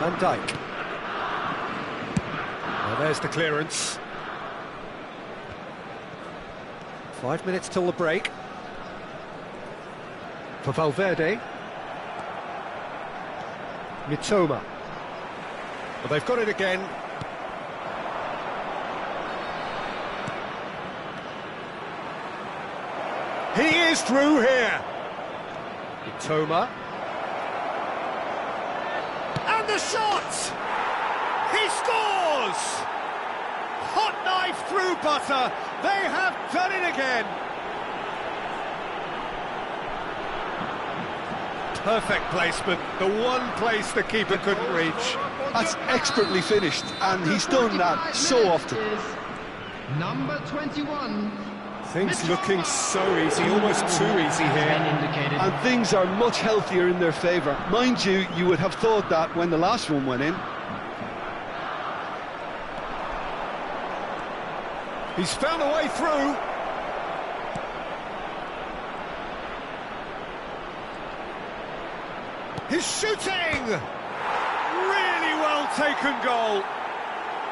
Van Dijk. Well, there's the clearance. 5 minutes till the break. For Valverde. Mitoma. Well, they've got it again. He is through here. Mitoma. And the shot! He scores! Hot knife through butter. They have done it again. Perfect placement. The one place the keeper couldn't reach. That's expertly finished, and he's done that so often. Number 21. Things looking so easy, almost too easy here. And things are much healthier in their favour. Mind you, you would have thought that when the last one went in. He's found a way through. He's shooting! Really well taken goal.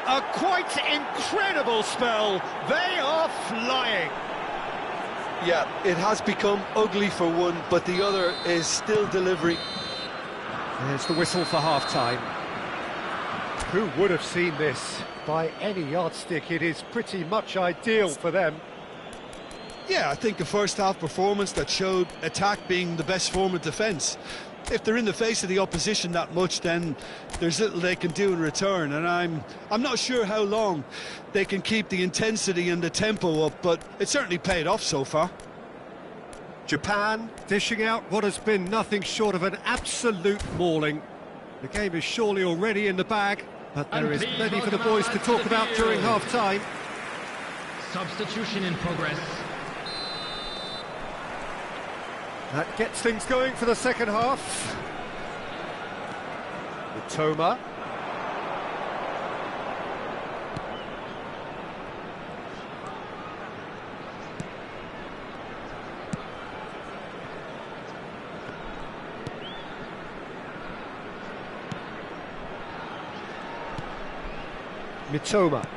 A quite incredible spell. They are flying. Yeah, it has become ugly for one, but the other is still delivering. There's the whistle for half-time. Who would have seen this? By any yardstick, it is pretty much ideal for them. Yeah, I think a first-half performance that showed attack being the best form of defence. If they're in the face of the opposition that much, then there's little they can do in return, and I'm not sure how long they can keep the intensity and the tempo up, but it certainly paid off so far. Japan dishing out what has been nothing short of an absolute mauling. The game is surely already in the bag, but there is plenty for the boys to talk about during half-time. Substitution in progress. That gets things going for the second half. Mitoma. Mitoma.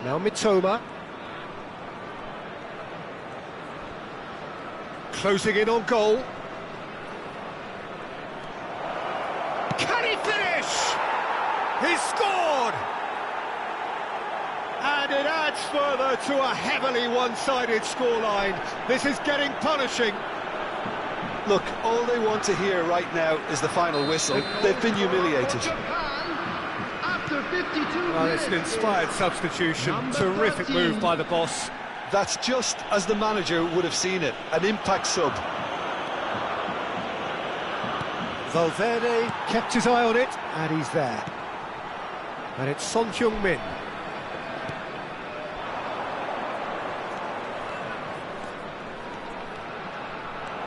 Now Mitoma. Closing in on goal. Can he finish? He's scored! And it adds further to a heavily one-sided scoreline. This is getting punishing. Look, all they want to hear right now is the final whistle. They've been humiliated. After 52 Well, it's an inspired substitution. Terrific move by the boss. That's just as the manager would have seen it, an impact sub. Valverde kept his eye on it, and he's there. And it's Son Heung-min.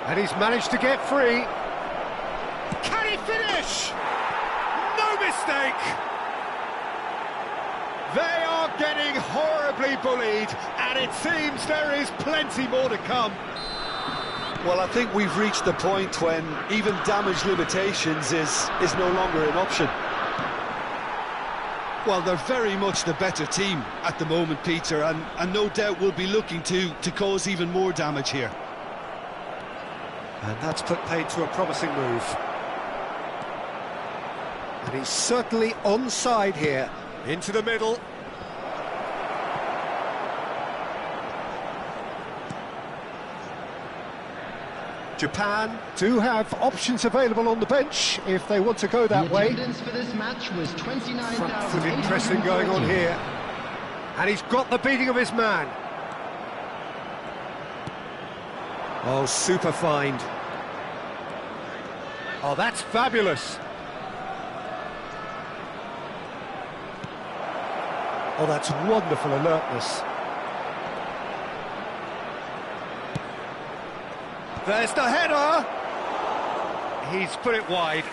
And he's managed to get free. Can he finish? No mistake! They are getting horribly bullied, and it seems there is plenty more to come. Well, I think we've reached the point when even damage limitations is no longer an option. Well, they're very much the better team at the moment, Peter, and no doubt will be looking to cause even more damage here. And that's put paid to a promising move. And he's certainly onside here. Into the middle. Japan do have options available on the bench if they want to go that way. The attendance for this match was 29,000. Front-footed pressing going on here. And he's got the beating of his man. Oh, super find. Oh, that's fabulous. Oh, that's wonderful alertness. There's the header. He's put it wide.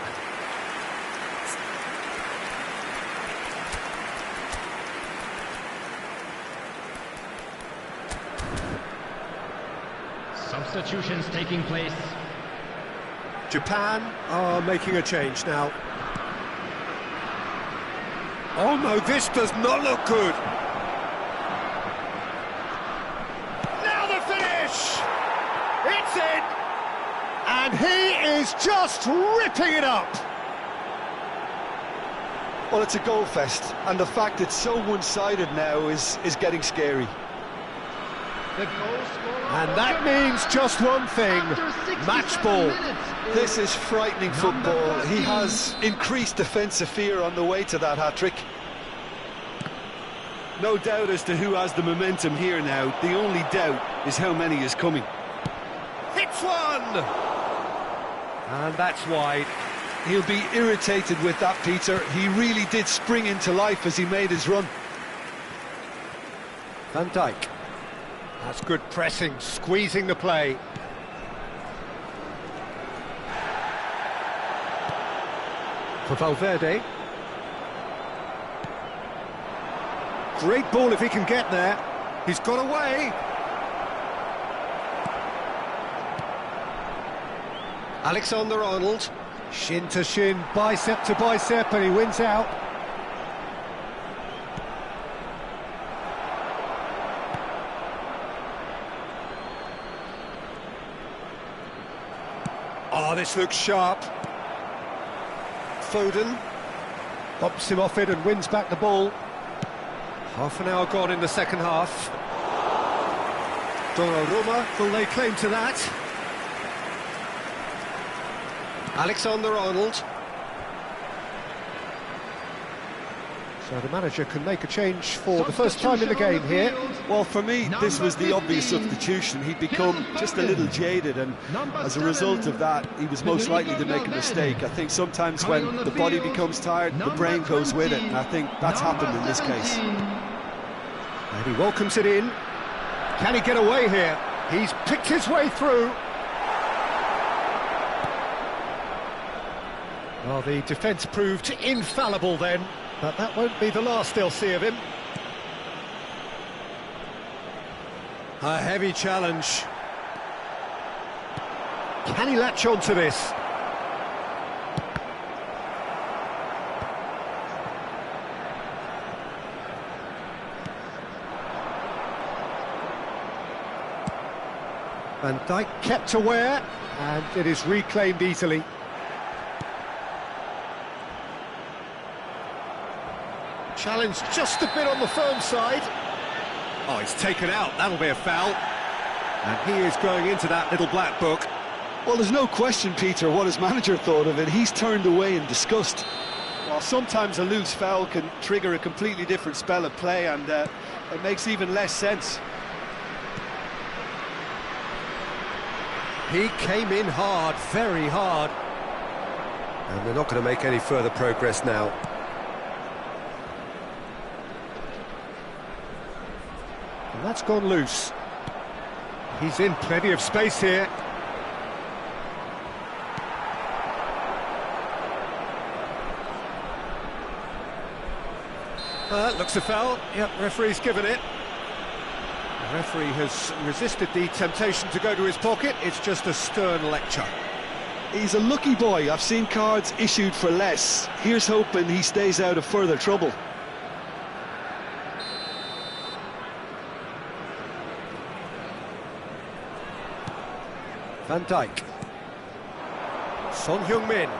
substitutions taking place. Japan are making a change now. Oh no, this does not look good. Now the finish! It's in! And he is just ripping it up! Well, it's a goal fest, and the fact it's so one-sided now is getting scary. The goal scorer And that means just one thing, match ball. This is frightening football. He has increased defensive fear on the way to that hat-trick. No doubt as to who has the momentum here now. The only doubt is how many is coming. Hits one! And that's wide. He'll be irritated with that, Peter. He really did spring into life as he made his run. Van Dijk. That's good pressing, squeezing the play. For Valverde. Great ball if he can get there. He's got away. Alexander-Arnold. Shin to shin, bicep to bicep, and he wins out. Oh, this looks sharp. Foden bops him off it and wins back the ball. Half an hour gone in the second half. Donnarumma will lay claim to that. Alexander-Arnold. So the manager can make a change for the first time in the game here. Well, for me, this was the obvious substitution. He'd become just a little jaded, and as a result of that, he was most likely to make a mistake. I think sometimes when the body becomes tired, the brain goes with it, and I think that's happened in this case. And he welcomes it in. Can he get away here? He's picked his way through. Well, the defence proved infallible then, but that won't be the last they'll see of him. A heavy challenge. Can he latch on to this? Van Dijk kept aware, and it is reclaimed easily. Challenge just a bit on the firm side. Oh, it's taken out, that'll be a foul. And he is going into that little black book. Well, there's no question, Peter, what his manager thought of it. He's turned away in disgust. Well, sometimes a loose foul can trigger a completely different spell of play, and it makes even less sense. He came in hard, very hard. And they're not going to make any further progress now. And that's gone loose. He's in plenty of space here. Looks a foul. Yep, referee's given it. The referee has resisted the temptation to go to his pocket. It's just a stern lecture. He's a lucky boy. I've seen cards issued for less. Here's hoping he stays out of further trouble. Van Dijk. Son Heung-min.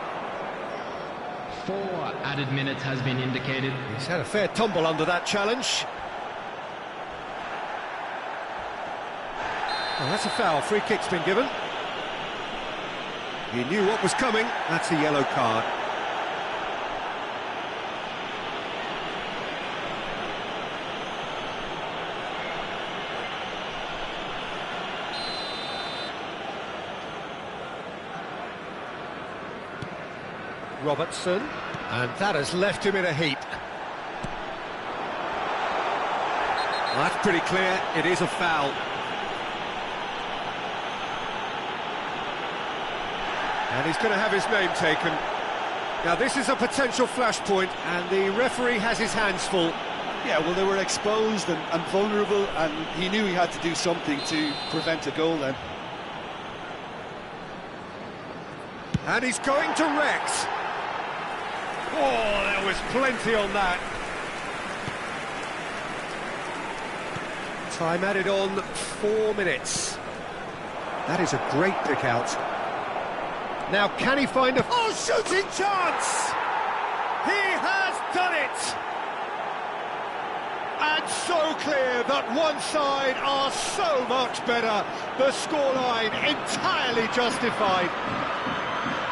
4 added minutes has been indicated. He's had a fair tumble under that challenge. Well, that's a foul. Free kick's been given. He knew what was coming. That's a yellow card. Robertson, and that has left him in a heap. Well, that's pretty clear, it is a foul. And he's going to have his name taken. Now this is a potential flashpoint, and the referee has his hands full. Yeah, well, they were exposed and vulnerable, and he knew he had to do something to prevent a goal then. And he's going direct. Oh, there was plenty on that. Time added on 4 minutes. That is a great pick out. Now can he find a... Oh, shooting chance! He has done it! And so clear that one side are so much better. The scoreline entirely justified.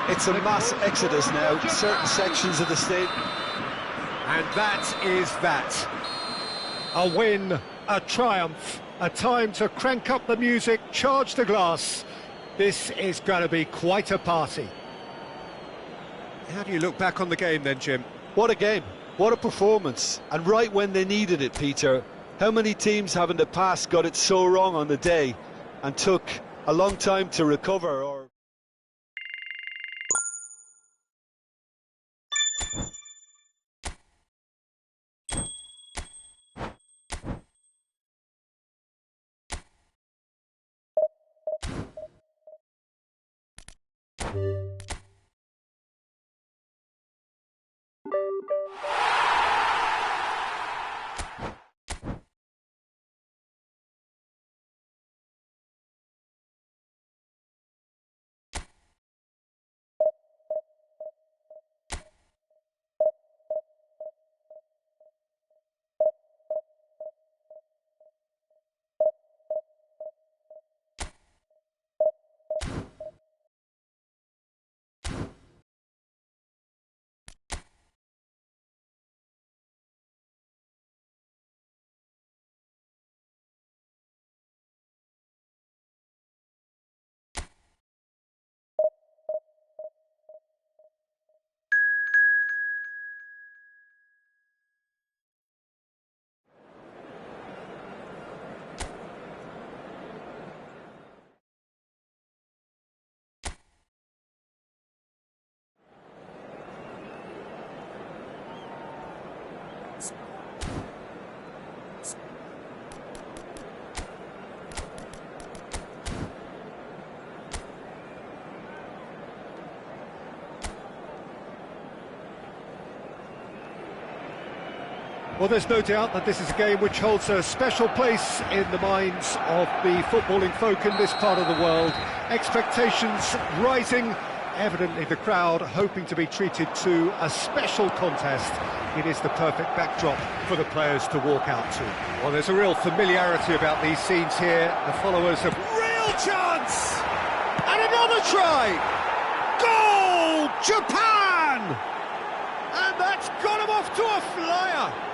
It's a mass exodus now, certain sections of the state. And that is that. A win, a triumph, a time to crank up the music, charge the glass. This is going to be quite a party. How do you look back on the game then, Jim? What a game, what a performance, and right when they needed it, Peter. How many teams have in the past got it so wrong on the day and took a long time to recover? Or Well, there's no doubt that this is a game which holds a special place in the minds of the footballing folk in this part of the world. Expectations rising, evidently the crowd hoping to be treated to a special contest. It is the perfect backdrop for the players to walk out to. Well, there's a real familiarity about these scenes here. The followers have... Real chance! And another try! Goal! Japan! And that's got him off to a flyer!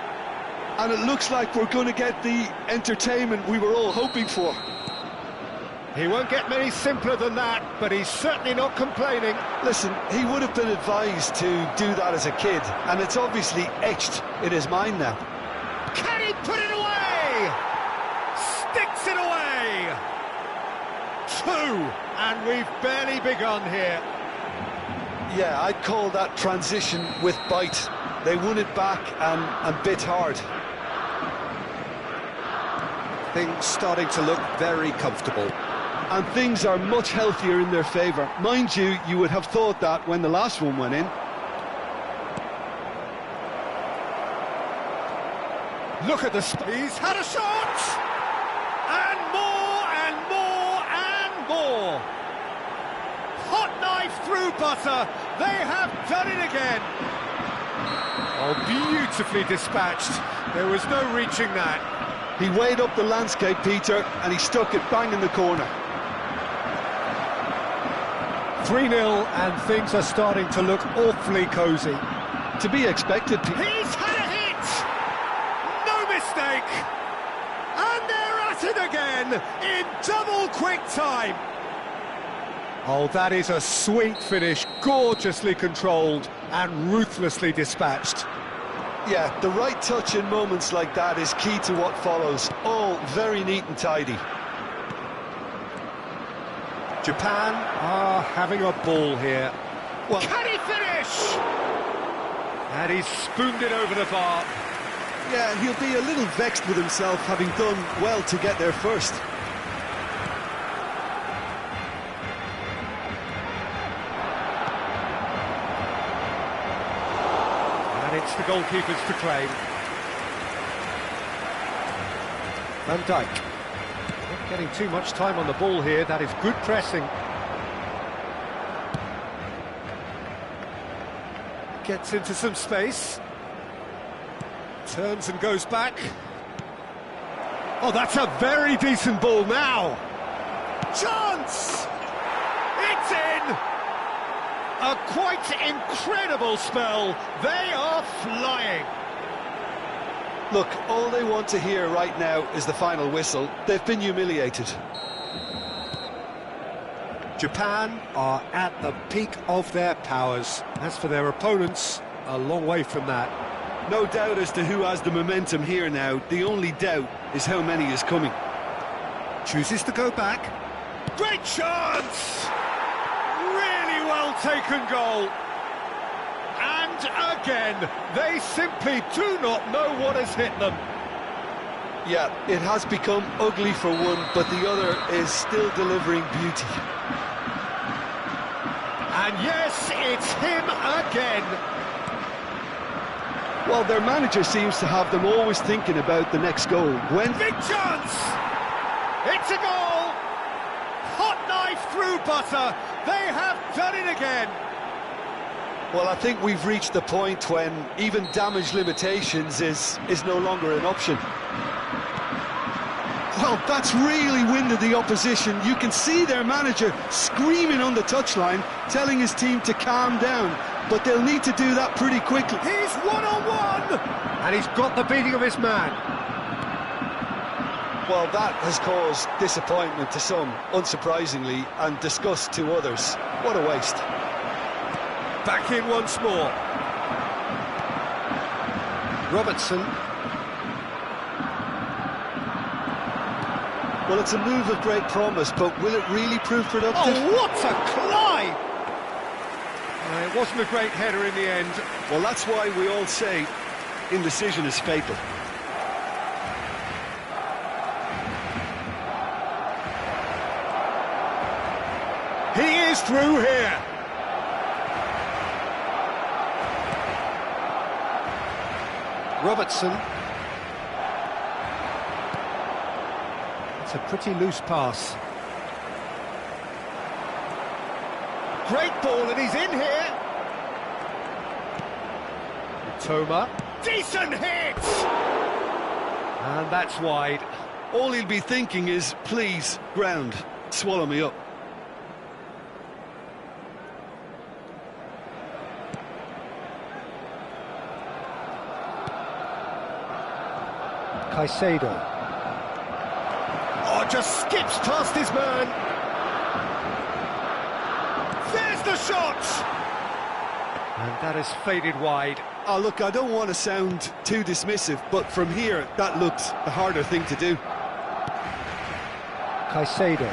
and it looks like we're going to get the entertainment we were all hoping for. He won't get many simpler than that, but he's certainly not complaining. Listen, he would have been advised to do that as a kid, and it's obviously etched in his mind now. Can he put it away? Sticks it away! 2, and we've barely begun here. Yeah, I'd call that transition with bite. They won it back and bit hard. Things starting to look very comfortable. And things are much healthier in their favour. Mind you, you would have thought that when the last one went in. Look at the he's had a shot! And more, and more, and more! Hot knife through butter, they have done it again! Oh, beautifully dispatched, there was no reaching that. He weighed up the landscape, Peter, and he stuck it bang in the corner. 3-0, and things are starting to look awfully cosy. To be expected, Peter. He's had a hit! No mistake! And they're at it again in double quick time. Oh, that is a sweet finish, gorgeously controlled and ruthlessly dispatched. Yeah, the right touch in moments like that is key to what follows. All very neat and tidy. Japan are having a ball here. Well, can he finish? And he's spooned it over the bar. Yeah, he'll be a little vexed with himself, having done well to get there first. And it's the goalkeeper's to claim. Van Dijk. Not getting too much time on the ball here, that is good pressing. Gets into some space. Turns and goes back. Oh, that's a very decent ball now. Chance! It's in! A quite incredible spell. They are flying. Look, all they want to hear right now is the final whistle. They've been humiliated. Japan are at the peak of their powers. As for their opponents, a long way from that. No doubt as to who has the momentum here now. The only doubt is how many is coming. Chooses to go back. Great chance! Really well taken goal. And again, they simply do not know what has hit them. Yeah, it has become ugly for one, but the other is still delivering beauty. And yes, it's him again. Well, their manager seems to have them always thinking about the next goal. When... Big chance! It's a goal! Hot knife through butter. They have done it again. Well, I think we've reached the point when even damage limitations is no longer an option. Well, that's really winded the opposition. You can see their manager screaming on the touchline, telling his team to calm down, but they'll need to do that pretty quickly. He's one-on-one! And he's got the beating of his man. Well, that has caused disappointment to some, unsurprisingly, and disgust to others. What a waste. Back in once more. Robertson. Well, it's a move of great promise, but will it really prove productive? Oh, what a climb! It wasn't a great header in the end. Well, that's why we all say indecision is fatal. He is through here. Robertson. It's a pretty loose pass. Great ball, and he's in here. Toma. Decent hit! And that's wide. All he'll be thinking is, please, ground, swallow me up. Caicedo. Oh, just skips past his man. There's the shot! And that has faded wide. Oh, look, I don't want to sound too dismissive, but from here, that looked the harder thing to do. Caicedo.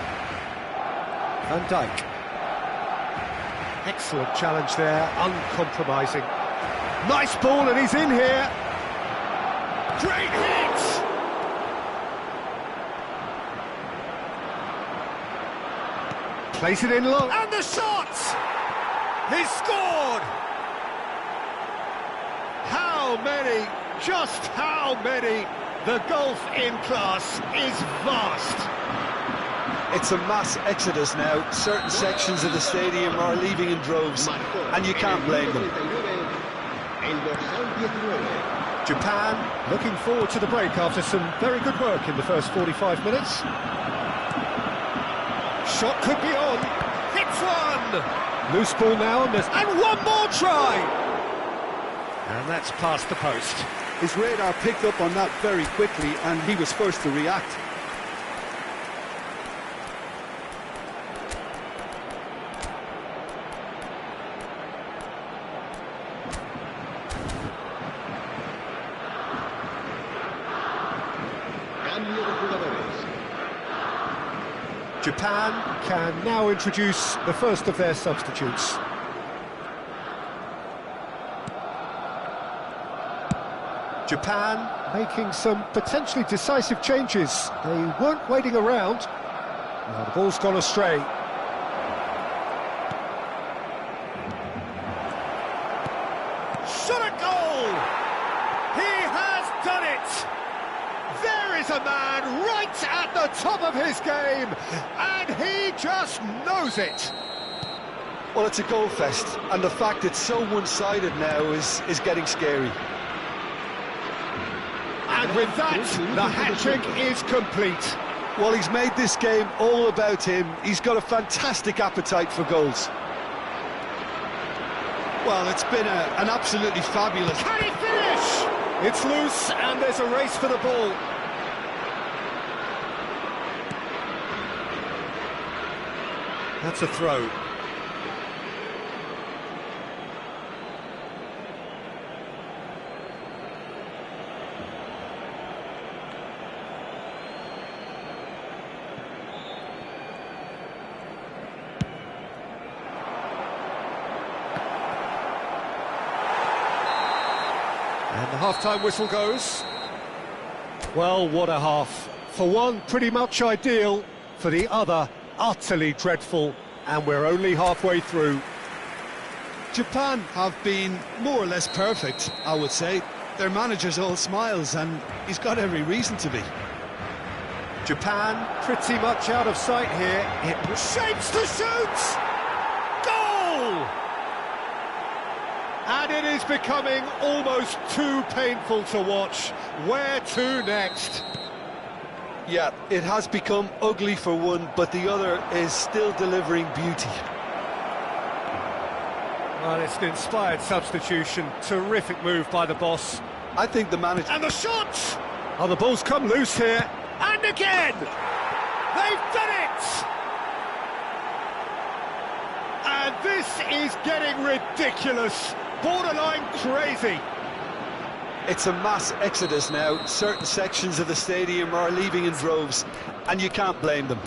Van Dijk. Excellent challenge there, uncompromising. Nice ball, and he's in here. Great hit! Plays it in low. And the shot! He's scored! How many? Just how many? The gulf in class is vast. It's a mass exodus now. Certain sections of the stadium are leaving in droves, and you can't blame them. Japan looking forward to the break after some very good work in the first 45 minutes. Shot could be on. Hits one. Loose ball now, and one more try. And that's past the post. His radar picked up on that very quickly, and he was first to react. Japan can now introduce the first of their substitutes. Japan making some potentially decisive changes. They weren't waiting around. Now the ball's gone astray. Shot a goal! He has done it! There is a man right at the top of his game, and he just knows it! Well, it's a goal fest, and the fact it's so one-sided now is getting scary. And with that, the hat-trick is complete. Well, he's made this game all about him. He's got a fantastic appetite for goals. Well, it's been an absolutely fabulous... Can he finish? It's loose, and there's a race for the ball. That's a throw. And the half-time whistle goes. Well, what a half. For one, pretty much ideal. For the other, utterly dreadful. And we're only halfway through. Japan have been more or less perfect, I would say. Their manager's all smiles, and he's got every reason to be. Japan pretty much out of sight here. It shapes to shoot! Goal! And it is becoming almost too painful to watch. Where to next? Yeah, it has become ugly for one, but the other is still delivering beauty. Well, it's an inspired substitution. Terrific move by the boss. I think the manager... And the shot! Oh, the ball's come loose here. And again! They've done it! And this is getting ridiculous. Borderline crazy. It's a mass exodus now. Certain sections of the stadium are leaving in droves, and you can't blame them.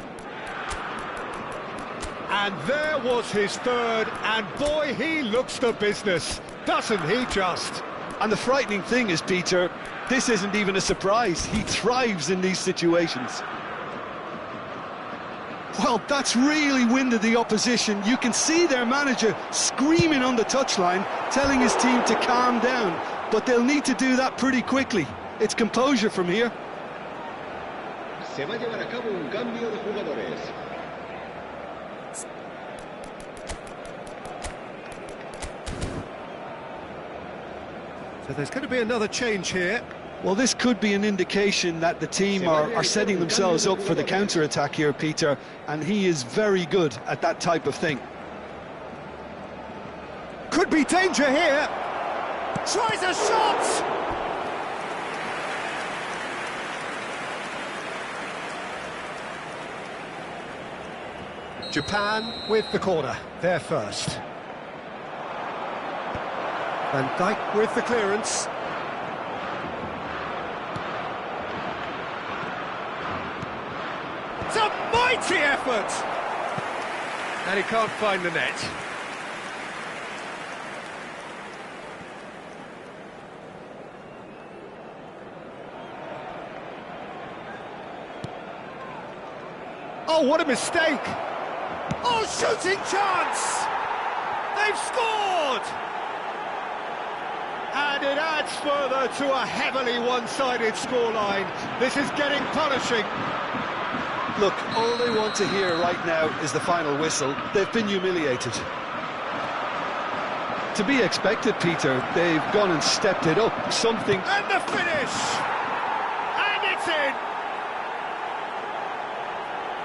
And there was his third, and boy, he looks the business, doesn't he just? And the frightening thing is, Peter, this isn't even a surprise. He thrives in these situations. Well, that's really winded the opposition. You can see their manager screaming on the touchline, telling his team to calm down. But they'll need to do that pretty quickly. It's composure from here. Se va a llevar a cabo un cambio de jugadores. So there's going to be another change here. Well, this could be an indication that the team are setting themselves up for the counter-attack here, Peter, and he is very good at that type of thing. Could be danger here. Tries a shot! Japan with the corner, they're first. Van Dijk with the clearance. It's a mighty effort! And he can't find the net. Oh, what a mistake! Oh, shooting chance! They've scored! And it adds further to a heavily one-sided scoreline. This is getting punishing. Look, all they want to hear right now is the final whistle. They've been humiliated. To be expected, Peter. They've gone and stepped it up. Something... And the finish! And it's in!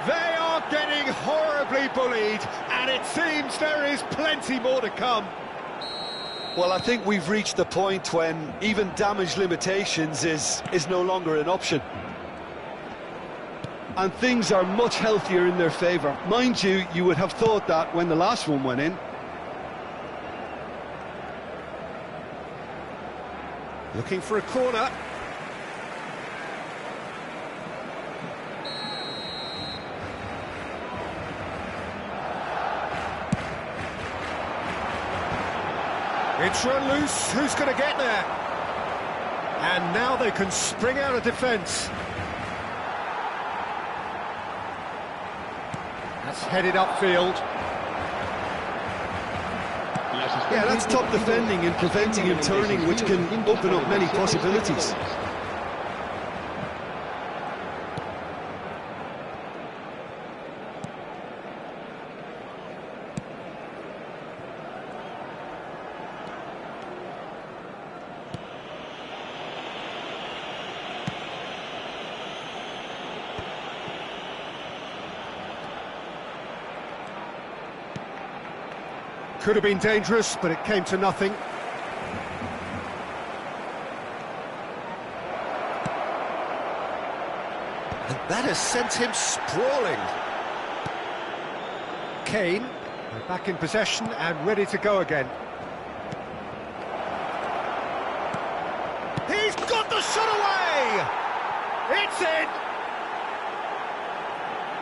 They are getting horribly bullied, and it seems there is plenty more to come. Well, I think we've reached the point when even damage limitations is no longer an option. And things are much healthier in their favour. Mind you, you would have thought that when the last one went in. Looking for a corner. It's run loose, who's going to get there? And now they can spring out of defence. That's headed upfield. Yeah, that's top defending and preventing him turning, which can open up many possibilities. Could have been dangerous, but it came to nothing. And that has sent him sprawling. Kane, they're back in possession and ready to go again. He's got the shot away! It's in!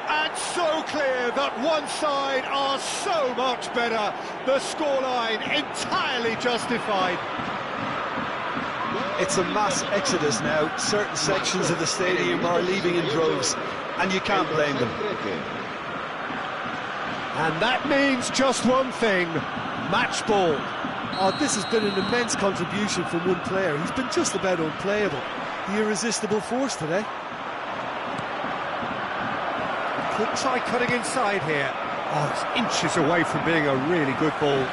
And so clear that one side are so much better. The scoreline entirely justified. It's a mass exodus now. Certain sections of the stadium are leaving in droves, and you can't blame them. And that means just one thing, match ball. Oh, this has been an immense contribution from one player. He's been just about unplayable. The irresistible force today. Could try cutting inside here. Oh, it's inches away from being a really good ball.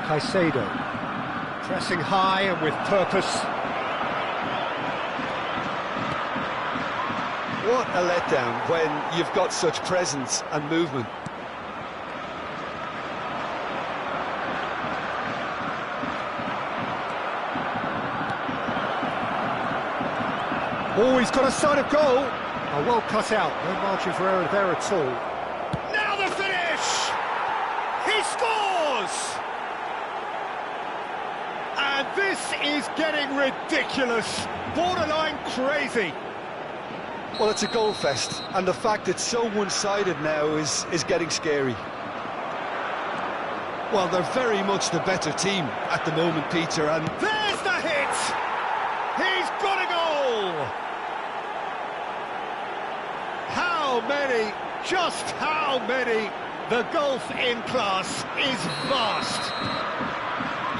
Caicedo, pressing high and with purpose. What a letdown when you've got such presence and movement. Oh, he's got a sight of goal. Oh, well cut out, no margin for error there at all. Now the finish! He scores! And this is getting ridiculous, borderline crazy. Well, it's a goal fest, and the fact it's so one-sided now is getting scary. Well, they're very much the better team at the moment, Peter, and... There's the hit! He's got a goal! How many, just how many? The gulf in class is vast.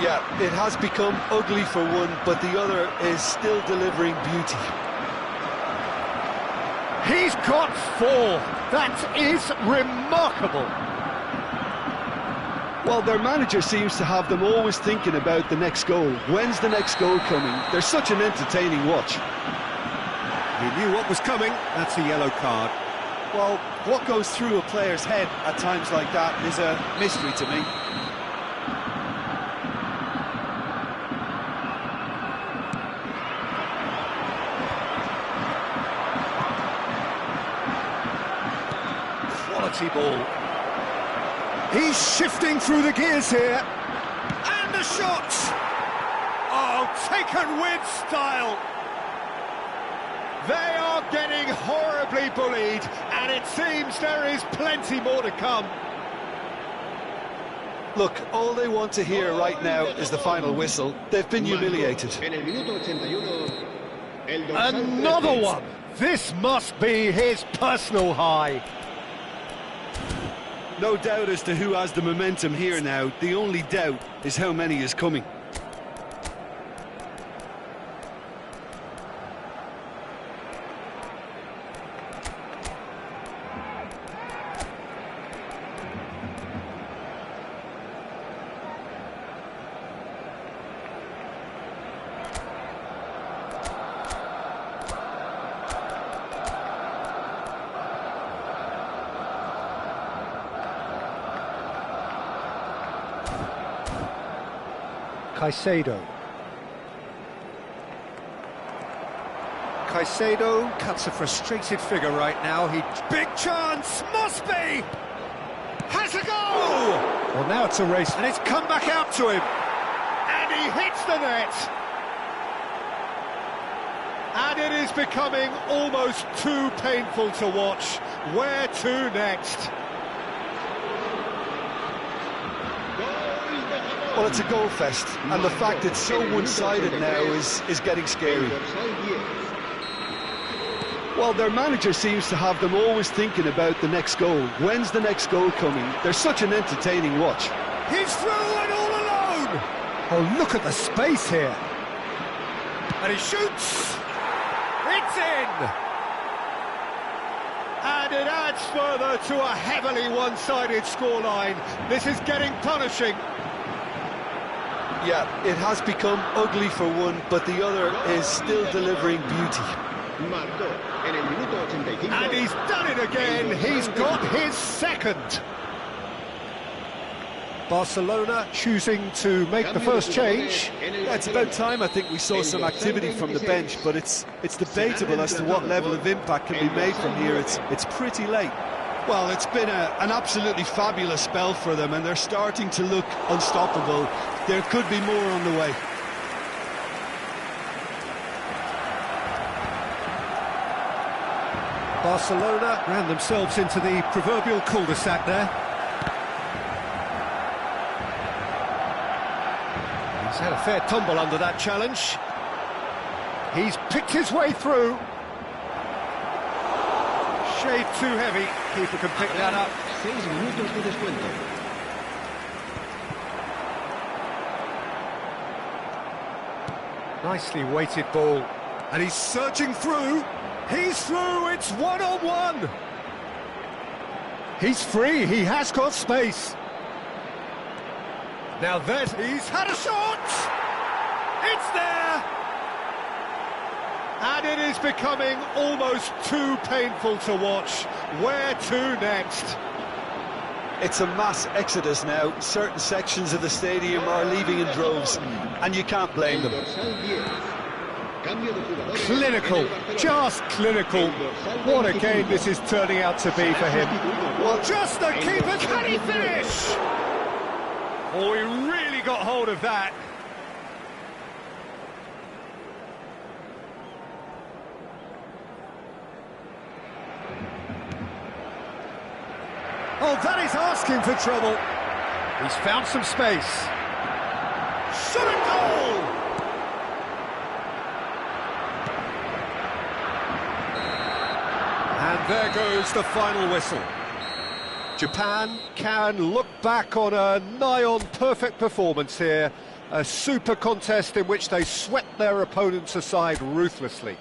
Yeah, it has become ugly for one, but the other is still delivering beauty. He's got 4. That is remarkable. Well, their manager seems to have them always thinking about the next goal. When's the next goal coming? They're such an entertaining watch. He knew what was coming. That's a yellow card. Well, what goes through a player's head at times like that is a mystery to me. Quality ball. He's shifting through the gears here. And the shot! Oh, taken with style. They are getting horribly bullied, and it seems there is plenty more to come. Look, all they want to hear right now is the final whistle. They've been humiliated. Another one! This must be his personal high. No doubt as to who has the momentum here now. The only doubt is how many is coming. Caicedo cuts a frustrated figure right now. Big chance, must be! Has a goal! Well, now it's a race, and it's come back out to him. And he hits the net. And it is becoming almost too painful to watch. Where to next? Well, it's a goal fest, and the fact it's so one-sided now is getting scary. Well, their manager seems to have them always thinking about the next goal. When's the next goal coming? They're such an entertaining watch. He's through and all alone! Oh, look at the space here. And he shoots! It's in! And it adds further to a heavily one-sided scoreline. This is getting punishing. Yeah, it has become ugly for one, but the other is still delivering beauty. And he's done it again. He's got his second. Barcelona choosing to make the first change. Yeah, it's about time I think we saw some activity from the bench, but it's debatable as to what level of impact can be made from here. It's pretty late. Well, it's been an absolutely fabulous spell for them, and they're starting to look unstoppable. There could be more on the way. Barcelona ran themselves into the proverbial cul-de-sac there. He's had a fair tumble under that challenge. He's picked his way through. Shade too heavy. Keeper can pick that up. 6 minutos de descuento. Nicely weighted ball. And he's surging through. He's through. It's one-on-one. He's free. He has got space. Now then, he's had a shot! It's there! And it is becoming almost too painful to watch. Where to next? It's a mass exodus now. Certain sections of the stadium are leaving in droves, and you can't blame them. Clinical, just clinical. What a game this is turning out to be for him. Well, just the keeper, can he finish? Oh, he really got hold of that. Oh, that is asking for trouble. He's found some space. Shot and goal! And there goes the final whistle. Japan can look back on a nigh-on perfect performance here. A super contest in which they swept their opponents aside ruthlessly.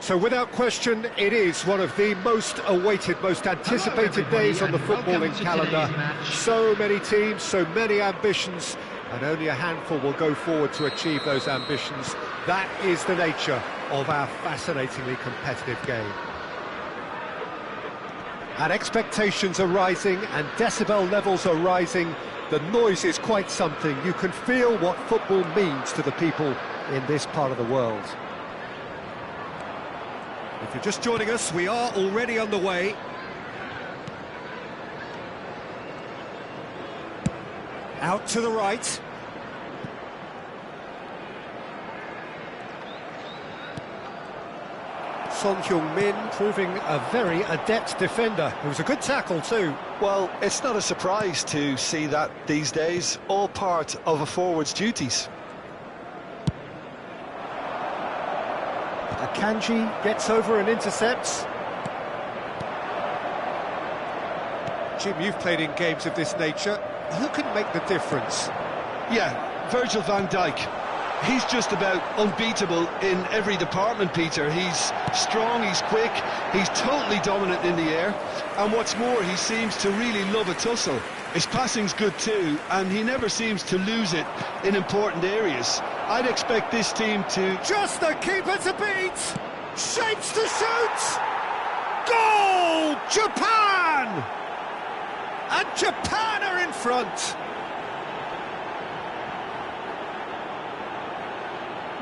So without question, it is one of the most awaited, most anticipated days on the footballing calendar. So many teams, so many ambitions, and only a handful will go forward to achieve those ambitions. That is the nature of our fascinatingly competitive game. And expectations are rising, and decibel levels are rising. The noise is quite something. You can feel what football means to the people in this part of the world. If you're just joining us, we are already on the way. Out to the right. Son Heung-min proving a very adept defender. It was a good tackle too. Well, it's not a surprise to see that these days, all part of a forward's duties. Kanji gets over and intercepts. Jim, you've played in games of this nature. Who can make the difference? Yeah, Virgil van Dijk. He's just about unbeatable in every department, Peter. He's strong, he's quick, he's totally dominant in the air. And what's more, he seems to really love a tussle. His passing's good too, and he never seems to lose it in important areas. I'd expect this team to... Just the keeper to beat! Shapes to shoot! Goal! Japan! And Japan are in front!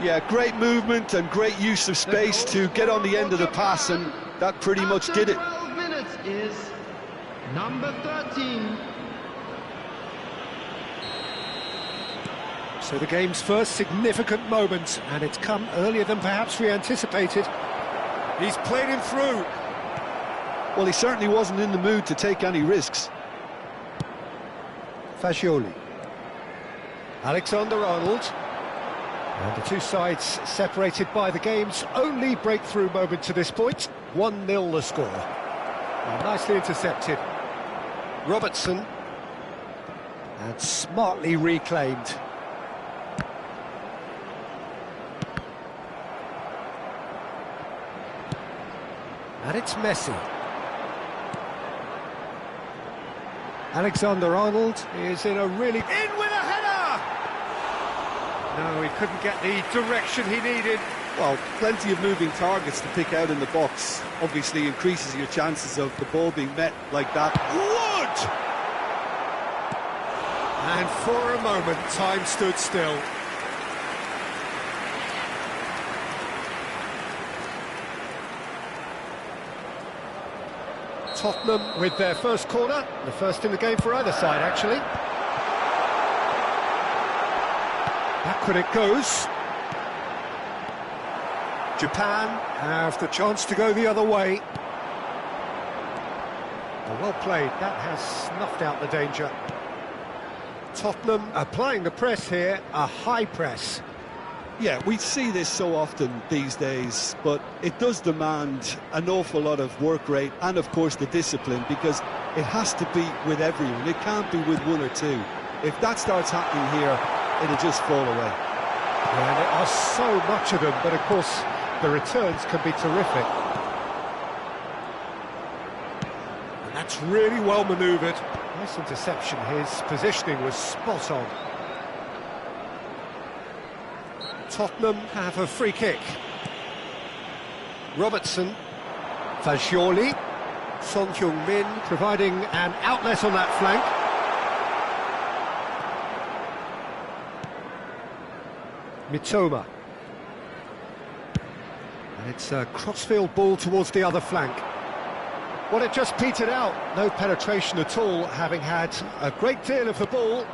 Yeah, great movement and great use of space to get on the end of the pass, and that pretty much did it. 12 minutes is number 13. So the game's first significant moment, and it's come earlier than perhaps we anticipated. He's played him through. Well, he certainly wasn't in the mood to take any risks. Fagioli. Alexander-Arnold. And the two sides separated by the game's only breakthrough moment to this point. 1-0 the score. And nicely intercepted. Robertson. And smartly reclaimed. And it's Messi. Alexander-Arnold is in a really... In with a header! No, he couldn't get the direction he needed. Well, plenty of moving targets to pick out in the box. Obviously increases your chances of the ball being met like that. Wood! And for a moment, time stood still. Tottenham with their first corner, the first in the game for either side, actually. Backward it goes. Japan have the chance to go the other way. Well played, that has snuffed out the danger. Tottenham applying the press here, a high press. Yeah, we see this so often these days, but it does demand an awful lot of work rate and, of course, the discipline, because it has to be with everyone. It can't be with one or two. If that starts happening here, it'll just fall away. And there are so much of them, but of course the returns can be terrific. And that's really well manoeuvred. Nice interception, his positioning was spot on. Tottenham have a free kick. Robertson, Fagioli, Son Heung-min providing an outlet on that flank. Mitoma. And it's a crossfield ball towards the other flank. Well, it just petered out. No penetration at all, having had a great deal of the ball.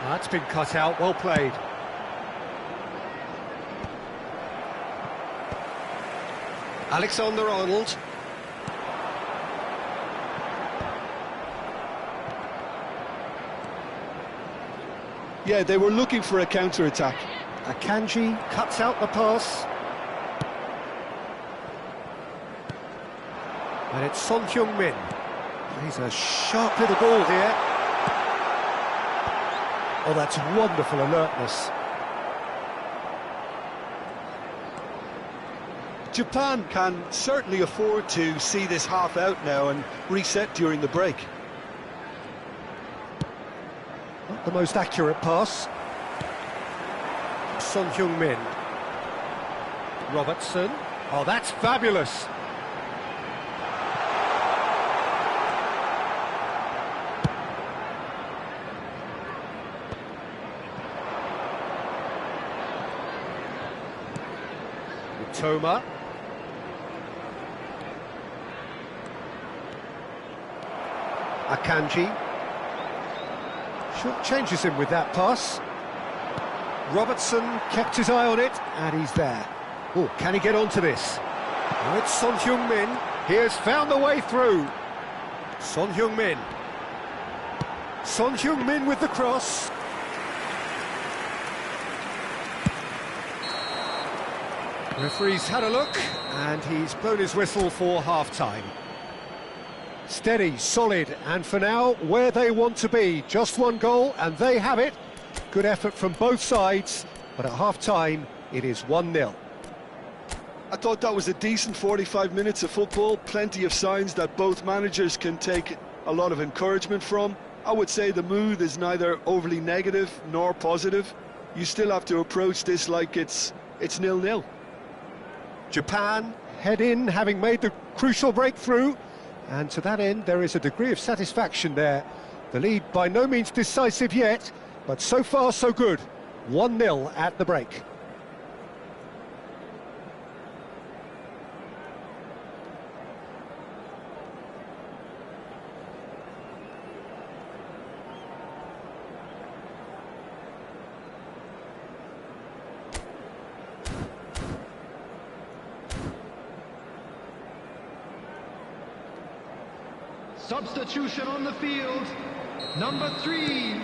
That's been cut out, well played. Alexander-Arnold. Yeah, they were looking for a counter-attack. Akanji cuts out the pass. And it's Son Heung-min. He's a sharp little ball here. Oh, that's wonderful alertness. Japan can certainly afford to see this half out now and reset during the break. Not the most accurate pass. Son Heung-min. Robertson. Oh, that's fabulous. Toma. Akanji. Short changes him with that pass. Robertson kept his eye on it, and he's there. Oh, can he get onto this? Oh, it's Son Heung-min. He has found the way through. Son Heung-min. Son Heung-min with the cross. Referee's had a look, and he's blown his whistle for half-time. Steady, solid, and for now, where they want to be. Just one goal, and they have it. Good effort from both sides, but at half-time, it is 1-0. I thought that was a decent 45 minutes of football. Plenty of signs that both managers can take a lot of encouragement from. I would say the mood is neither overly negative nor positive. You still have to approach this like it's 0-0. Japan head in, having made the crucial breakthrough, and to that end there is a degree of satisfaction there. The lead by no means decisive yet, but so far so good. 1-0 at the break. Substitution on the field. Number 3.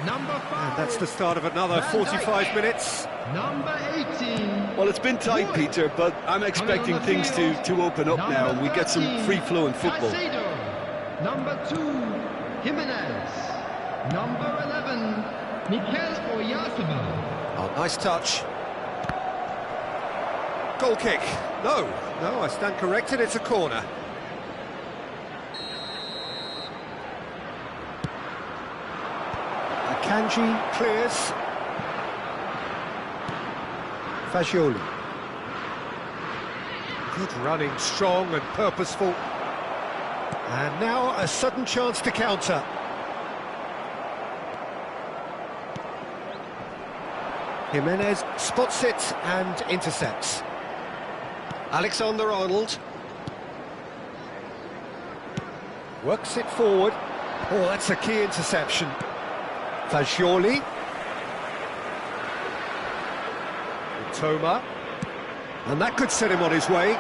Number 5. And that's the start of another 45 minutes. Number 18. Well, it's been tight, Peter, but I'm expecting things to open up now and we get some free-flowing football. Caicedo. Number 2. Jimenez. Number 11. Mikel Oyarzabal. Oh, nice touch. Goal kick. No, I stand corrected, it's a corner. Akanji clears. Fagioli. Good running, strong and purposeful. And now a sudden chance to counter. Jimenez spots it and intercepts. Alexander-Arnold. Works it forward. Oh, that's a key interception. Fagioli. Toma. And that could set him on his way.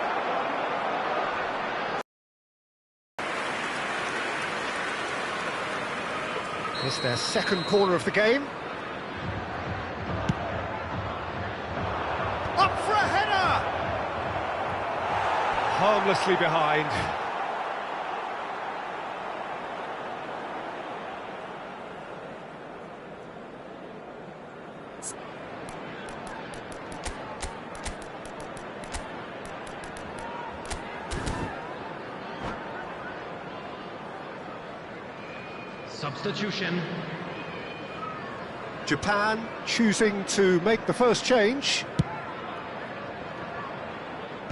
It's their second corner of the game. Up for a header! Harmlessly behind. Substitution. Japan choosing to make the first change.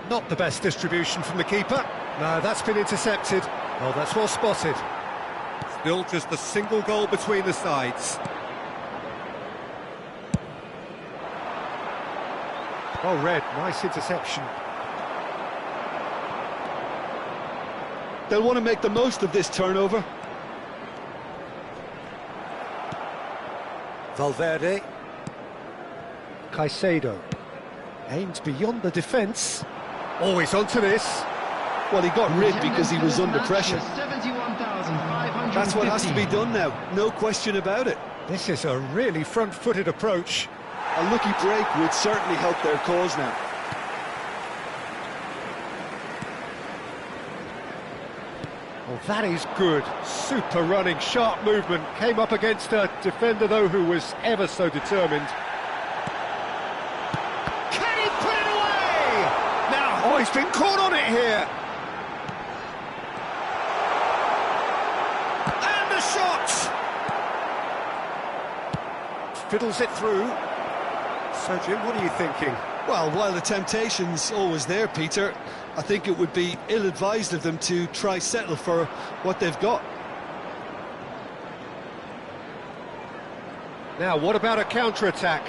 Not the best distribution from the keeper. No, that's been intercepted. Oh, that's well spotted. Still just a single goal between the sides. Oh, Red, nice interception. They'll want to make the most of this turnover. Valverde. Caicedo. Aims beyond the defence. Oh, he's onto this. Well, he got rid because he was under pressure. 71,550. That's what has to be done now, no question about it. This is a really front-footed approach. A lucky break would certainly help their cause now. Oh, that is good. Super running, sharp movement. Came up against a defender, though, who was ever so determined. Can he put it away? Now, here. And the shot! Fiddles it through. So, Jim, what are you thinking? Well, while the temptation's always there, Peter, I think it would be ill-advised of them to try settle for what they've got. Now, what about a counter-attack?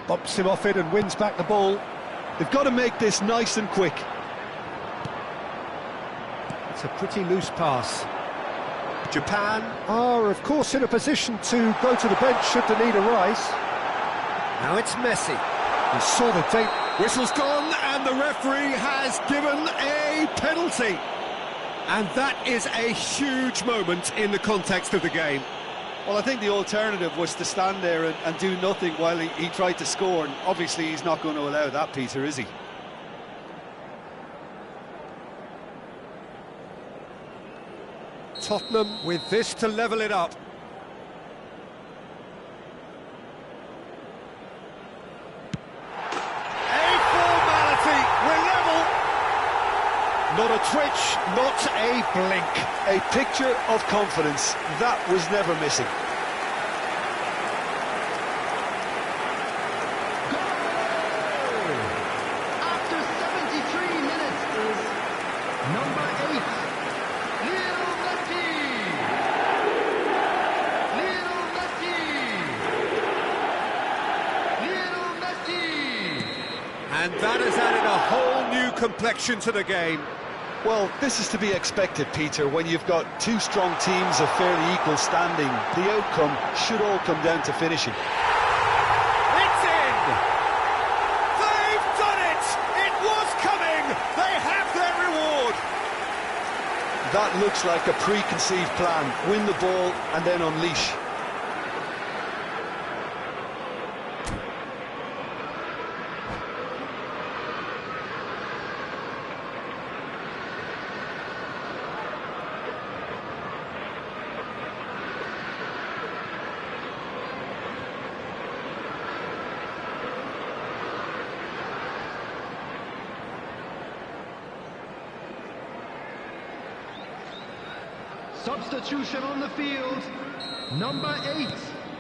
Bumps him off it and wins back the ball. They've got to make this nice and quick. It's a pretty loose pass. Japan are, of course, in a position to go to the bench should the need arise. Now it's Messi. He saw the tape. Whistle's gone, and the referee has given a penalty. And that is a huge moment in the context of the game. Well, I think the alternative was to stand there and do nothing while he tried to score, and obviously he's not going to allow that, Peter, is he? Tottenham with this to level it up. A formality, we're level. Not a twitch, not a blink. A picture of confidence, that was never missing. After 73 minutes is number 8, Lionel Messi. Lionel Messi. Lionel Messi. And that has added a whole new complexion to the game. Well, this is to be expected, Peter, when you've got two strong teams of fairly equal standing. The outcome should all come down to finishing. It's in! They've done it! It was coming! They have their reward! That looks like a preconceived plan. Win the ball and then unleash. Substitution on the field, number 8.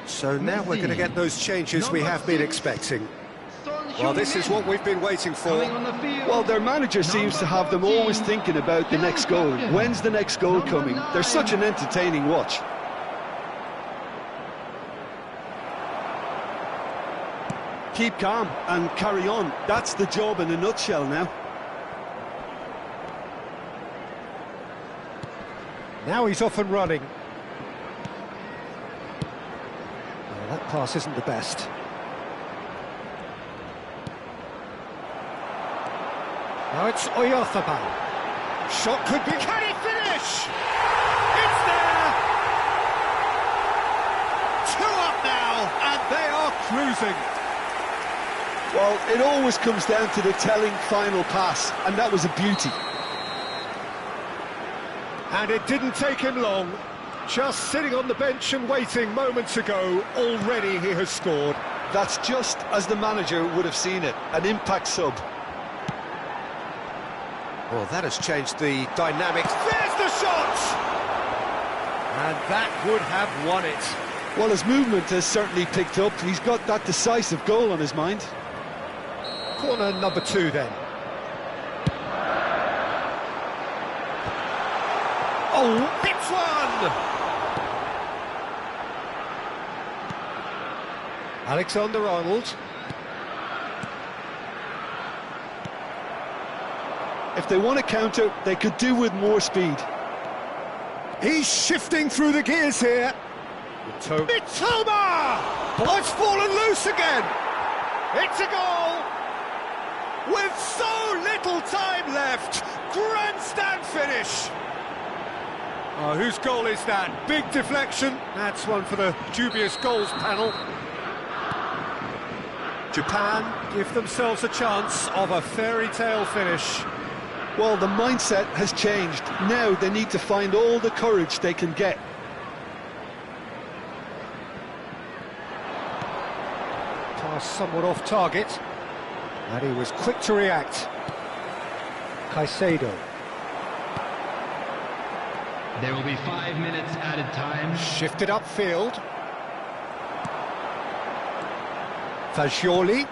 So now we're going to get those changes we have been expecting. Well, this is what we've been waiting for. Well, their manager seems to have them always thinking about the next goal. When's the next goal coming? They're such an entertaining watch. Keep calm and carry on. That's the job in a nutshell now. Now he's off and running. Oh, that pass isn't the best. Now it's Oyarzabal. Shot could be... Can he finish? It's there! 2 up now, and they are cruising. Well, it always comes down to the telling final pass, and that was a beauty. And it didn't take him long. Just sitting on the bench and waiting moments ago, already he has scored. That's just as the manager would have seen it, an impact sub. Well, that has changed the dynamics. There's the shot! And that would have won it. Well, his movement has certainly picked up. He's got that decisive goal on his mind. Corner number 2 then. Oh, it's one! Alexander-Arnold. If they want to counter, they could do with more speed. He's shifting through the gears here. Mitoma! Oh, it's fallen loose again. It's a goal. With so little time left. Grandstand finish. Oh, whose goal is that? Big deflection. That's one for the dubious goals panel. Japan give themselves a chance of a fairy tale finish. Well, the mindset has changed. Now they need to find all the courage they can get. Pass somewhat off target, and he was quick to react. Caicedo. There will be 5 minutes added time. Shifted upfield. Fagioli.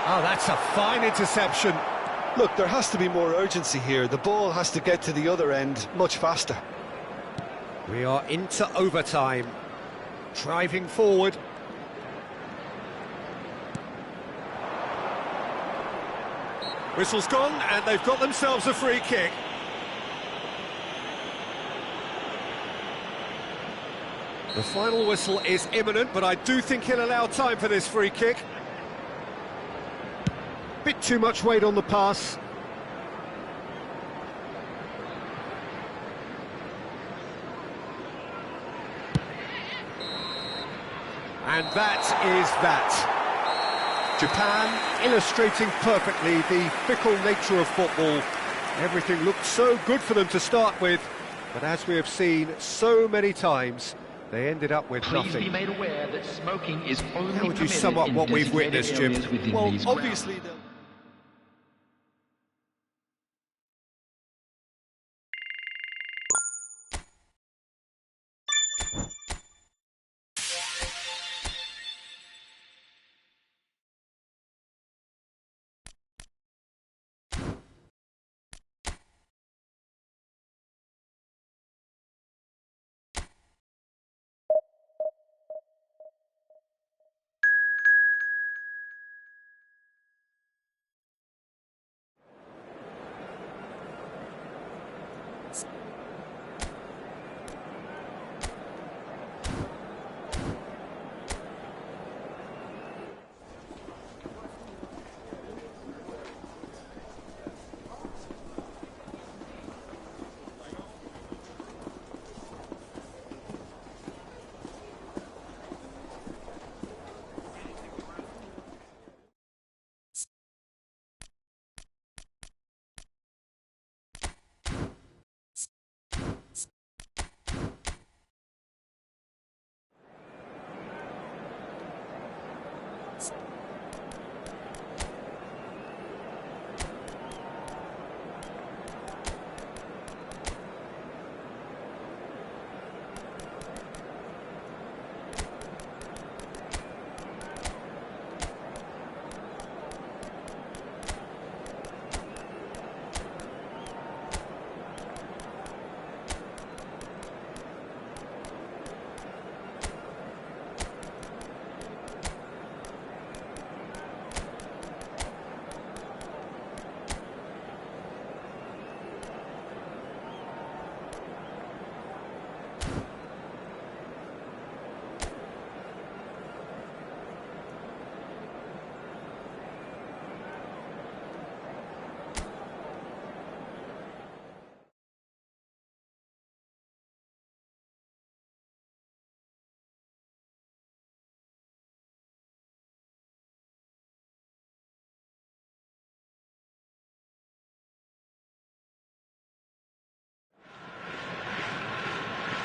Oh, that's a fine interception. Look, there has to be more urgency here. The ball has to get to the other end much faster. We are into overtime. Driving forward. Whistle's gone, and they've got themselves a free kick. The final whistle is imminent, but I do think he'll allow time for this free kick. Bit too much weight on the pass. And that is that. Japan illustrating perfectly the fickle nature of football. Everything looked so good for them to start with, but as we have seen so many times, they ended up with Please nothing. be made aware that smoking is only How would you permitted sum up in what we've designated witnessed, Jim? areas within Well, these obviously... grounds.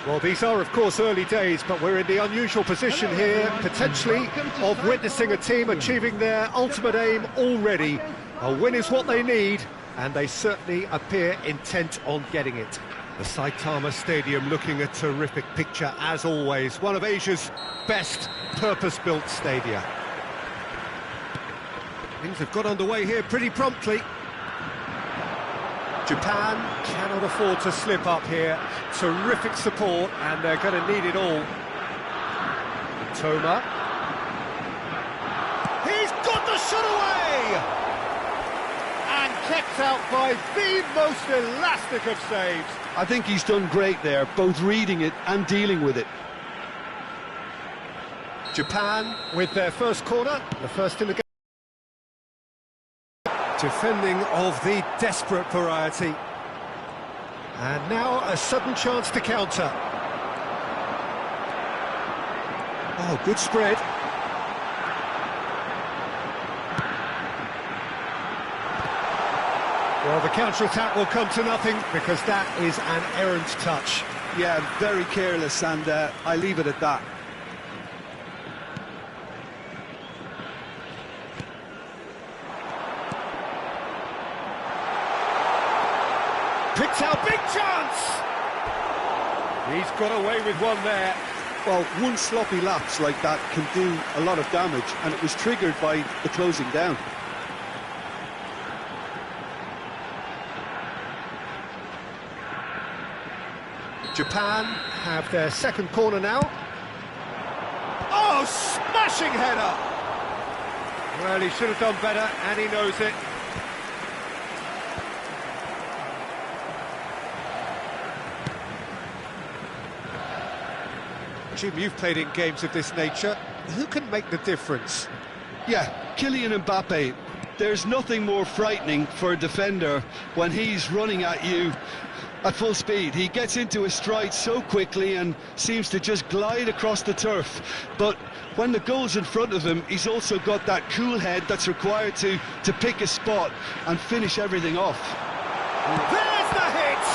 Well, these are, of course, early days, but we're in the unusual position here, potentially, of witnessing a team achieving their ultimate aim already. A win is what they need, and they certainly appear intent on getting it. The Saitama Stadium looking a terrific picture, as always. One of Asia's best purpose-built stadia. Things have got underway here pretty promptly. Japan cannot afford to slip up here. Terrific support, and they're going to need it all. Toma. He's got the shot away! And kept out by the most elastic of saves. I think he's done great there, both reading it and dealing with it. Japan with their first corner, the first in the game. Defending of the desperate variety. And now a sudden chance to counter. Oh, good spread. Well, the counter-attack will come to nothing because that is an errant touch. Yeah, very careless, and I leave it at that. Picks out, big chance! He's got away with one there. Well, one sloppy lapse like that can do a lot of damage, and it was triggered by the closing down. Japan have their second corner now. Oh, smashing header! Well, he should have done better, and he knows it. Jim, you've played in games of this nature. Who can make the difference? Yeah, Kylian Mbappe. There's nothing more frightening for a defender when he's running at you at full speed. He gets into his stride so quickly and seems to just glide across the turf. But when the goal's in front of him, he's also got that cool head that's required to pick a spot and finish everything off. There's the hit!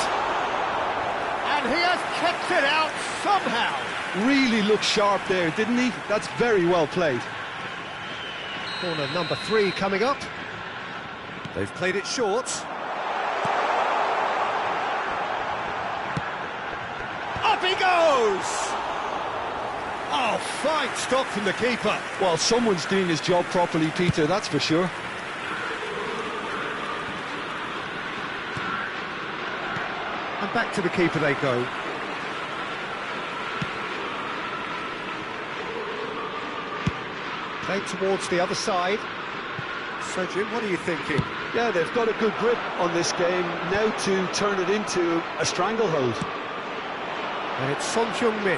And he has kept it out somehow. Really looked sharp there, didn't he? That's very well played. Corner number 3 coming up. They've played it short. Up he goes! Oh, fine stop from the keeper. Well, someone's doing his job properly, Peter, that's for sure. And back to the keeper they go. Played towards the other side. So, Jim, what are you thinking? Yeah, they've got a good grip on this game now to turn it into a stranglehold. And it's Son Heung-min.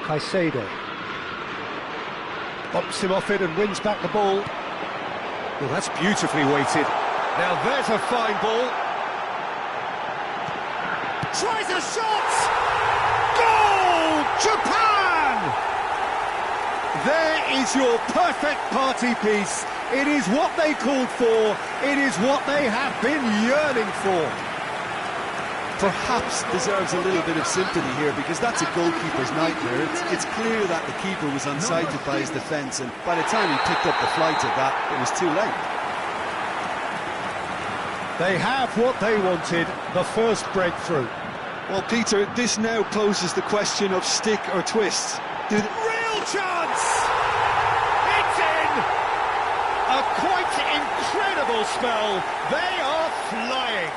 Caicedo. Bumps him off it and wins back the ball. Well, that's beautifully weighted. Now there's a fine ball. Tries a shot! Goal! Japan! There is your perfect party piece. It is what they called for. It is what they have been yearning for. Perhaps deserves a little bit of sympathy here because that's a goalkeeper's nightmare. It's clear that the keeper was unsighted by his defence, and by the time he picked up the flight of that, it was too late. They have what they wanted, the first breakthrough. Well, Peter, this now poses the question of stick or twist. Real chance! It's in! A quite incredible spell. They are flying.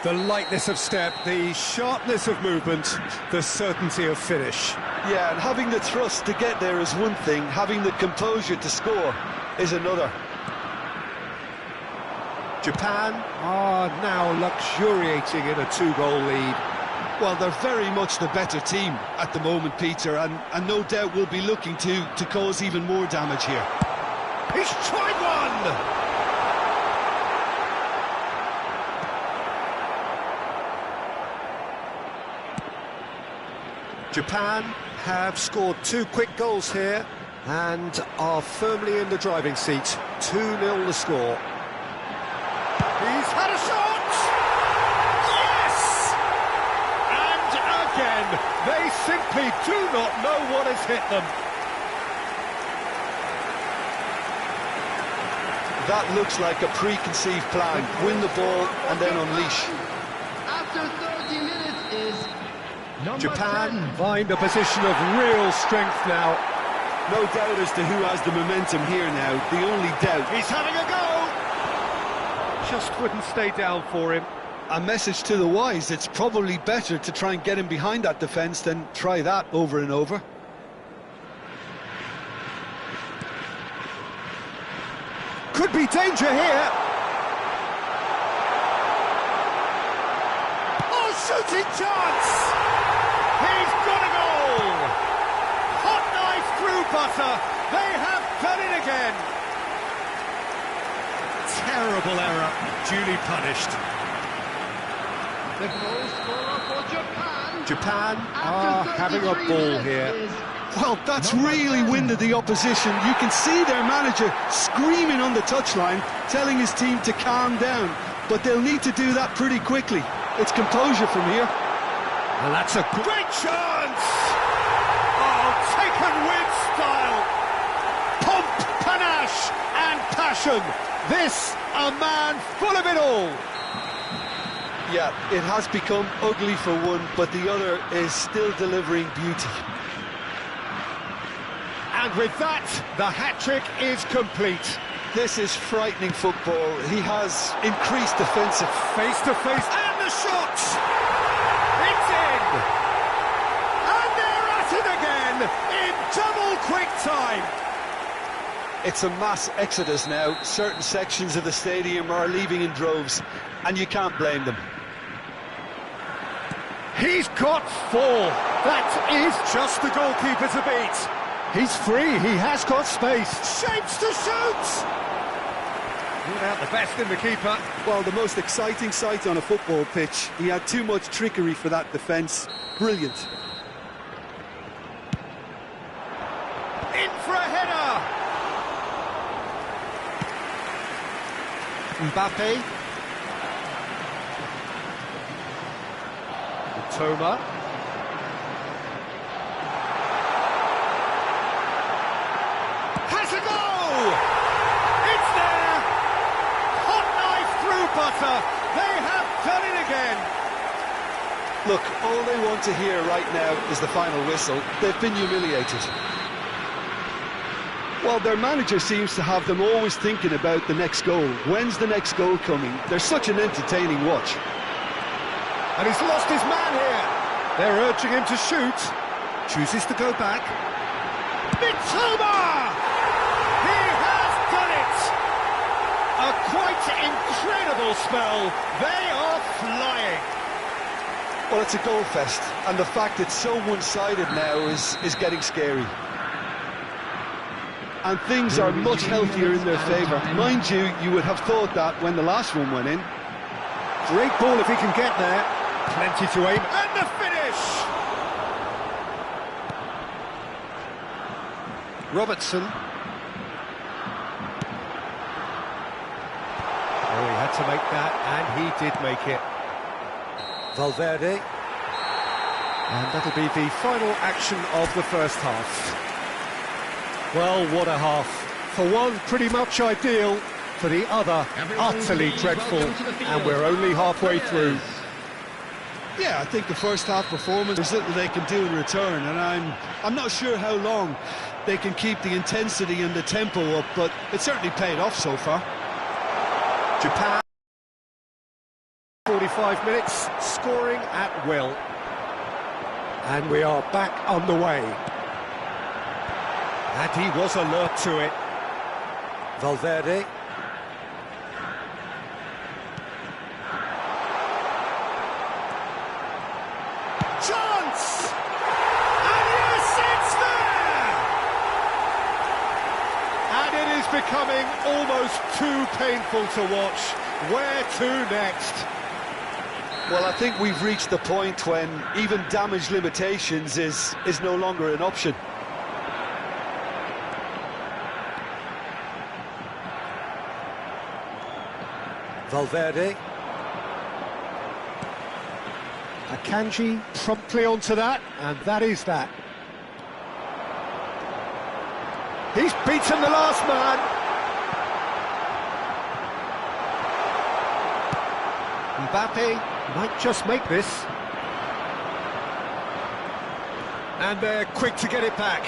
The lightness of step, the sharpness of movement, the certainty of finish. Yeah, and having the thrust to get there is one thing, having the composure to score is another. Japan are now luxuriating in a 2-goal lead. Well, they're very much the better team at the moment, Peter, and no doubt will be looking to cause even more damage here. He's tried one! Japan have scored 2 quick goals here and are firmly in the driving seat. 2-0 the score. He's had a shot! Yes! And again, they simply do not know what has hit them. That looks like a preconceived plan. Win the ball and then unleash. After 30 minutes is number Japan 10. find a position of real strength now. No doubt as to who has the momentum here now. The only doubt. He's having a go! Just wouldn't stay down for him. A message to the wise, it's probably better to try and get him behind that defence than try that over and over. Could be danger here. Oh, shooting chance! He's got a goal! Hot knife through butter. They have done it again. Terrible error, duly punished. The goal scorer for Japan. Japan are having a ball here. Well, that's really winded the opposition. You can see their manager screaming on the touchline, telling his team to calm down. But they'll need to do that pretty quickly. It's composure from here. And that's a great chance! Oh, taken with style! Pomp, panache and passion. This, a man full of it all. Yeah, it has become ugly for one, but the other is still delivering beauty. And with that, the hat-trick is complete. This is frightening football. He has increased defensive. Face-to-face, and the shot! It's in! And they're at it again, in double quick time! It's a mass exodus now. Certain sections of the stadium are leaving in droves, and you can't blame them. He's got 4. That is just the goalkeeper to beat. He's free, he has got space. Shapes to shoot! Ruled out the best in the keeper. Well, the most exciting sight on a football pitch. He had too much trickery for that defence. Brilliant. In for a header! Mbappe. Toma. Has a goal! It's there! Hot knife through butter. They have done it again. Look, all they want to hear right now is the final whistle. They've been humiliated. Well, their manager seems to have them always thinking about the next goal. When's the next goal coming? They're such an entertaining watch. And he's lost his man here. They're urging him to shoot. Chooses to go back. Mitoma! He has done it! A quite incredible spell. They are flying. Well, it's a goal fest, and the fact it's so one-sided now is getting scary. And things are much healthier in their favour. Mind you, you would have thought that when the last one went in. Great ball if he can get there. Plenty to aim, and the finish! Robertson. Oh, he had to make that, and he did make it. Valverde. And that'll be the final action of the first half. Well, what a half. For one, pretty much ideal. For the other, utterly dreadful. And we're only halfway through. Yeah, I think the first half performance, there's little they can do in return, and I'm not sure how long they can keep the intensity and the tempo up, but it certainly paid off so far. Japan, 45 minutes, scoring at will. And we are back on the way. And he was alert to it. Valverde. Chance! And yes, it's there! And it is becoming almost too painful to watch. Where to next? Well, I think we've reached the point when even damage limitations is no longer an option. Valverde. Akanji promptly onto that, and that is that. He's beaten the last man. Mbappe might just make this. And they're quick to get it back.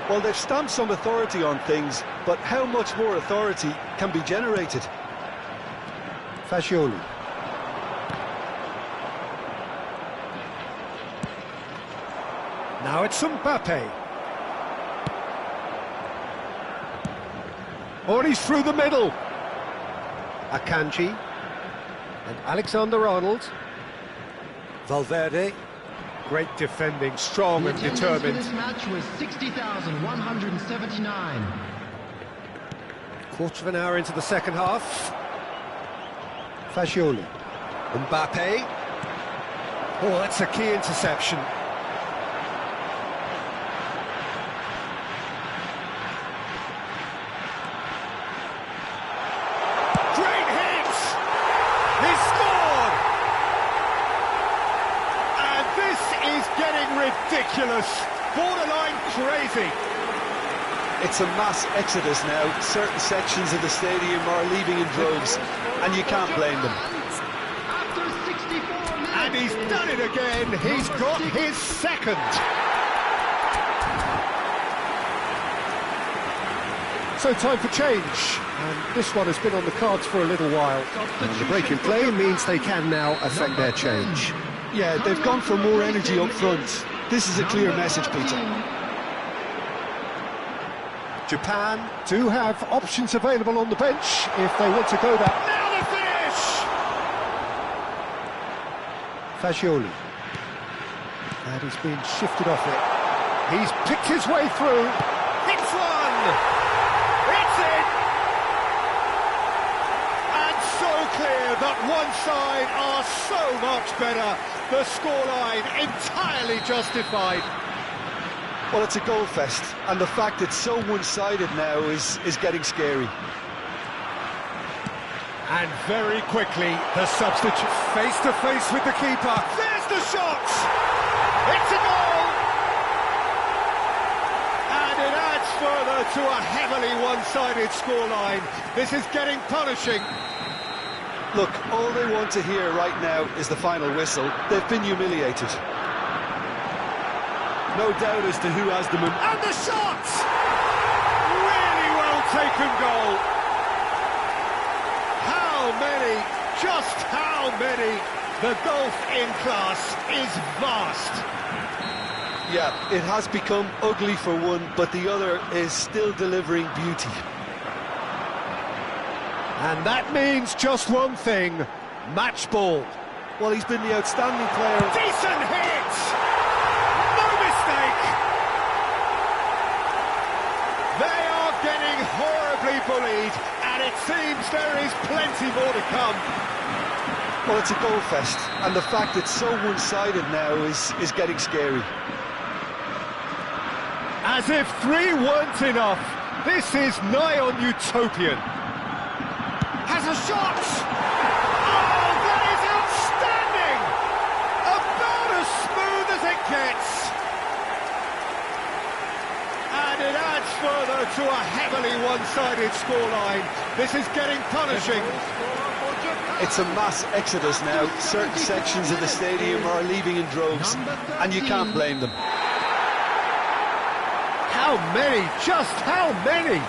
Well, they've stamped some authority on things, but how much more authority can be generated? Fagioli. Now it's Mbappe. Oh, and he's through the middle. Akanji. And Alexander-Arnold. Valverde. Great defending, strong and determined. This match was 60,179. Quarter of an hour into the second half. Fagioli. Mbappe. Oh, that's a key interception. ridiculous, borderline crazy. It's a mass exodus now. Certain sections of the stadium are leaving in droves, and you can't blame them. After 64 minutes. And he's done it again. He's got his second. So time for change, and this one has been on the cards for a little while. And the break in play means they can now affect their change. Yeah, they've gone for more energy up front. This is a clear message, Peter. Japan do have options available on the bench if they want to go that. Now the finish! Fagioli. And he's been shifted off it. He's picked his way through. It's one! It's in! And so clear that one side are so much better. The scoreline entirely justified. Well, it's a goal fest, and the fact it's so one-sided now is getting scary. And very quickly, the substitute face-to-face with the keeper. There's the shot! It's a goal! And it adds further to a heavily one-sided scoreline. This is getting punishing. Look, all they want to hear right now is the final whistle. They've been humiliated. No doubt as to who has them. And the shot! Really well taken goal. How many, just how many? The gulf in class is vast. Yeah, it has become ugly for one, but the other is still delivering beauty. And that means just one thing, match ball. Well, he's been the outstanding player. Decent hit! No mistake! They are getting horribly bullied, and it seems there is plenty more to come. Well, it's a goal fest, and the fact it's so one-sided now is getting scary. As if three weren't enough, this is nigh on utopian. Has a shot! Oh, that is outstanding! About as smooth as it gets. And it adds further to a heavily one-sided scoreline. This is getting punishing. It's a mass exodus now. Certain sections of the stadium are leaving in droves, and you can't blame them. How many? Just how many?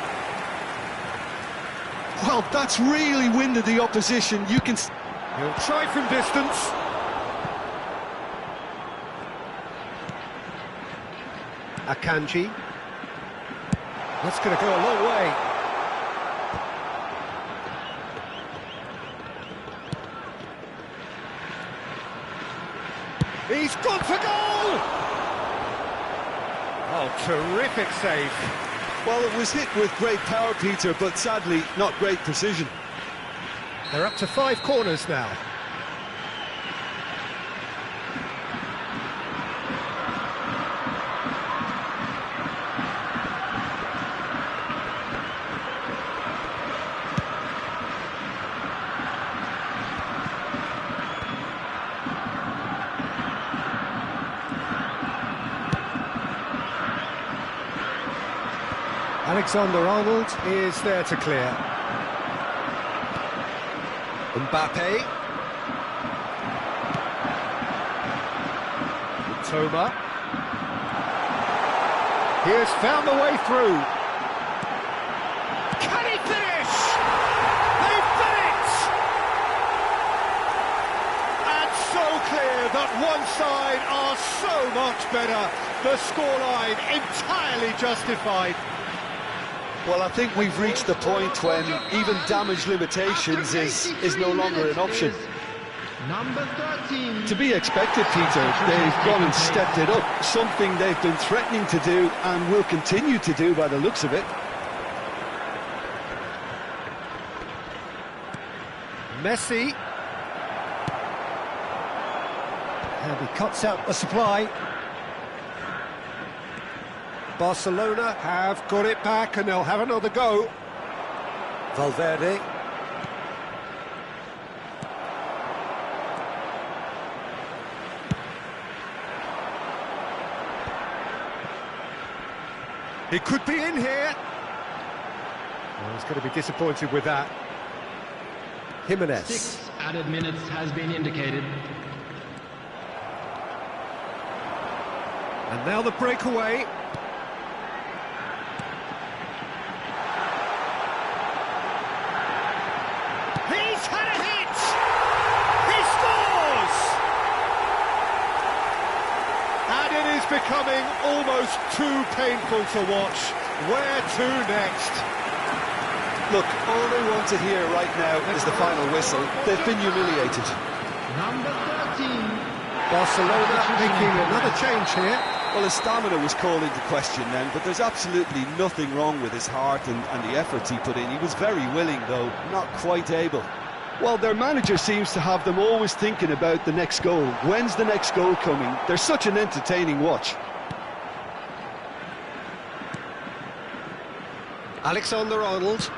Well, that's really winded the opposition. You can... He'll try from distance. Akanji. That's going to go a long way. He's gone for goal! Oh, terrific save. Well, it was hit with great power, Peter, but sadly, not great precision. They're up to 5 corners now. Alexander-Arnold is there to clear. Mbappe. Toma. He has found the way through. Can he finish? They've done it! And so clear that one side are so much better. The scoreline entirely justified. Well, I think we've reached the point when even damage limitations is no longer an option. Number 13. To be expected, Peter. They've gone and stepped it up, something they've been threatening to do and will continue to do by the looks of it. Messi. And he cuts out the supply. Barcelona have got it back and they'll have another go. Valverde. He could be in here. Well, he's going to be disappointed with that. Jimenez. 6 added minutes has been indicated. And now the breakaway. He's had a hit! He scores! And it is becoming almost too painful to watch. Where to next? Look, all they want to hear right now is the final whistle. They've been humiliated. Number 13. Barcelona making another change here. Well, his stamina was called into question then, but there's absolutely nothing wrong with his heart and the efforts he put in. He was very willing, though, not quite able. Well, their manager seems to have them always thinking about the next goal. When's the next goal coming? They're such an entertaining watch. Alexander-Arnold.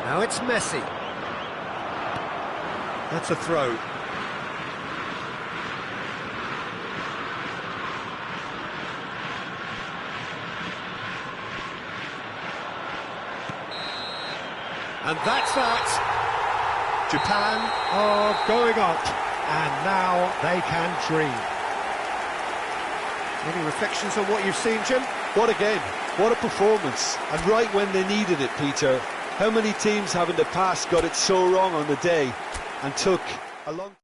Now it's Messi. That's a throw. And that's that. Japan are going up, and now they can dream. Any reflections on what you've seen, Jim? What a game, what a performance, and right when they needed it, Peter. How many teams have in the past got it so wrong on the day and took a long...